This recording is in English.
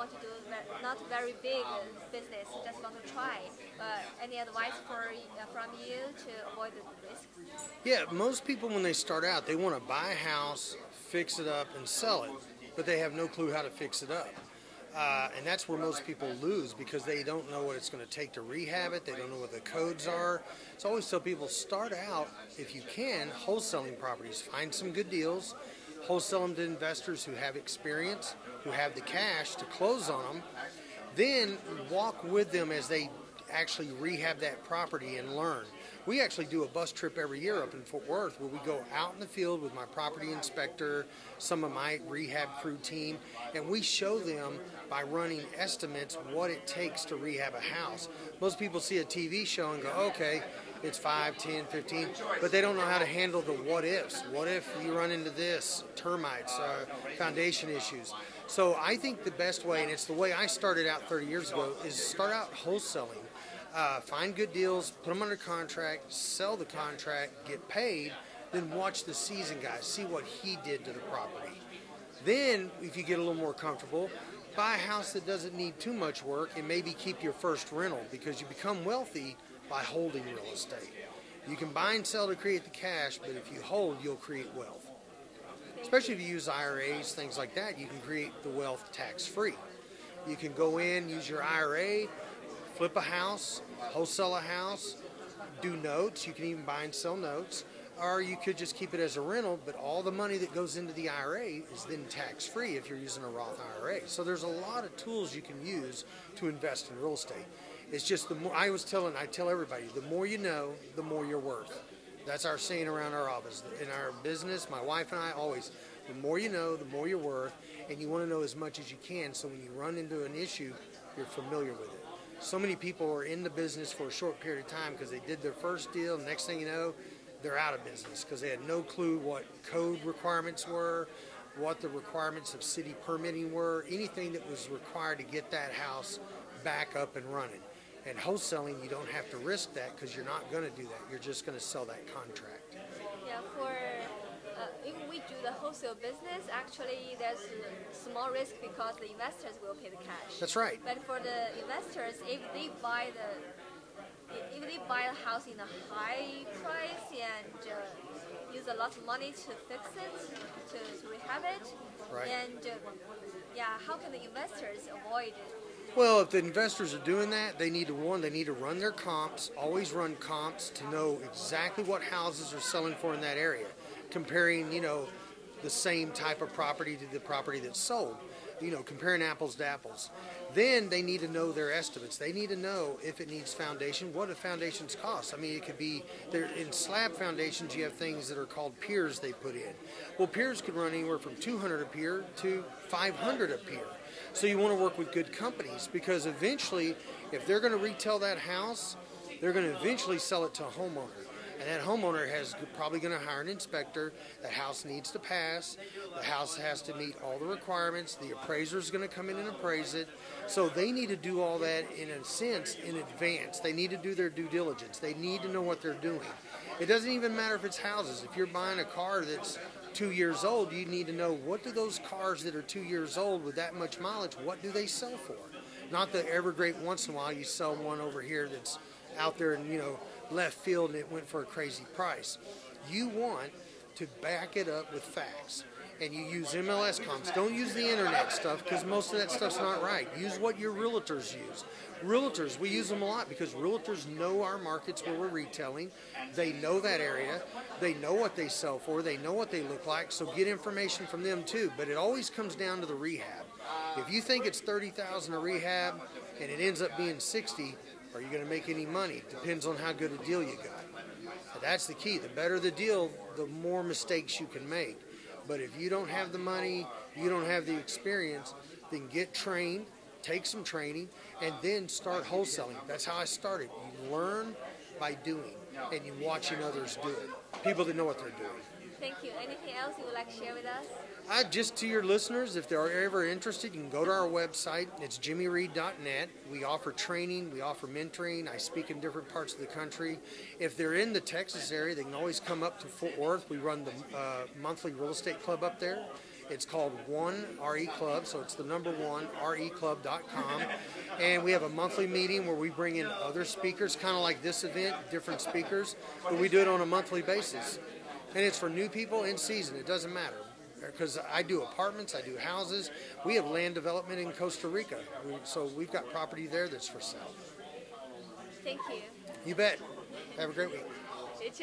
want to do not very big business, just want to try. Any advice from you to avoid the risks? Yeah, most people when they start out, they want to buy a house, fix it up, and sell it, but they have no clue how to fix it up. And that's where most people lose because they don't know what it's going to take to rehab it. They don't know what the codes are. So I always tell people, start out, if you can, wholesaling properties. Find some good deals, wholesale them to investors who have experience, who have the cash to close on them. Then walk with them as they actually rehab that property and learn. We actually do a bus trip every year up in Fort Worth where we go out in the field with my property inspector, some of my rehab crew team, and we show them by running estimates what it takes to rehab a house. Most people see a TV show and go, okay, it's 5, 10, 15, but they don't know how to handle the what ifs. What if you run into this, termites, foundation issues? So I think the best way, and it's the way I started out 30 years ago, is start out wholesaling. Find good deals, put them under contract, sell the contract, get paid, then watch the seasoned guy, see what he did to the property. Then, if you get a little more comfortable, buy a house that doesn't need too much work and maybe keep your first rental because you become wealthy by holding real estate. You can buy and sell to create the cash, but if you hold, you'll create wealth. Especially if you use IRAs, things like that, you can create the wealth tax-free. You can go in, use your IRA, flip a house, wholesale a house, do notes. You can even buy and sell notes. Or you could just keep it as a rental, but all the money that goes into the IRA is then tax-free if you're using a Roth IRA. So there's a lot of tools you can use to invest in real estate. It's just the more, I tell everybody, the more you know, the more you're worth. That's our saying around our office. In our business, my wife and I always, the more you know, the more you're worth, and you want to know as much as you can so when you run into an issue, you're familiar with it. So many people are in the business for a short period of time because they did their first deal, and next thing you know, they're out of business because they had no clue what code requirements were, what the requirements of city permitting were, anything that was required to get that house back up and running. And wholesaling, you don't have to risk that because you're not going to do that. You're just going to sell that contract. Yeah, if we do the wholesale business, actually there's a small risk because the investors will pay the cash. That's right. But for the investors, if they buy a house in a high price and use a lot of money to fix it, to rehab it, right. And how can the investors avoid it? Well, if the investors are doing that, they need to run their comps, always run comps to know exactly what houses are selling for in that area, comparing, the same type of property to the property that's sold, comparing apples to apples. Then they need to know their estimates. They need to know if it needs foundation, what do foundations cost. I mean, it could be, in slab foundations, you have things that are called piers they put in. Well, piers could run anywhere from $200 a pier to $500 a pier. So you want to work with good companies because eventually, if they're going to retail that house, they're going to eventually sell it to a homeowner. And that homeowner is probably going to hire an inspector. The house needs to pass. The house has to meet all the requirements. The appraiser is going to come in and appraise it. So they need to do all that, in a sense, in advance. They need to do their due diligence. They need to know what they're doing. It doesn't even matter if it's houses. If you're buying a car that's 2 years old, you need to know what do those cars that are 2 years old with that much mileage, what do they sell for? Not that every great once in a while you sell one over here that's out there in, left field and it went for a crazy price. You want to back it up with facts. And you use MLS comps. Don't use the internet stuff because most of that stuff's not right. Use what your realtors use. Realtors, we use them a lot because realtors know our markets where we're retailing. They know that area. They know what they sell for. They know what they look like. So get information from them too. But it always comes down to the rehab. If you think it's $30,000 a rehab and it ends up being $60,000, are you going to make any money? Depends on how good a deal you got. But that's the key. The better the deal, the more mistakes you can make. But if you don't have the money, you don't have the experience, then get trained, take some training, and then start wholesaling. That's how I started. You learn by doing, and you watching others do it. People that know what they're doing. Thank you. Anything else you would like to share with us? Just to your listeners, if they're ever interested, you can go to our website. It's jimmyreed.net. We offer training. We offer mentoring. I speak in different parts of the country. If they're in the Texas area, they can always come up to Fort Worth. We run the monthly real estate club up there. It's called One RE Club, so it's the number one, reclub.com. And we have a monthly meeting where we bring in other speakers, kind of like this event, different speakers, but we do it on a monthly basis. And it's for new people in season, it doesn't matter. Because I do apartments, I do houses. We have land development in Costa Rica, so we've got property there that's for sale. Thank you. You bet. Have a great week. You too.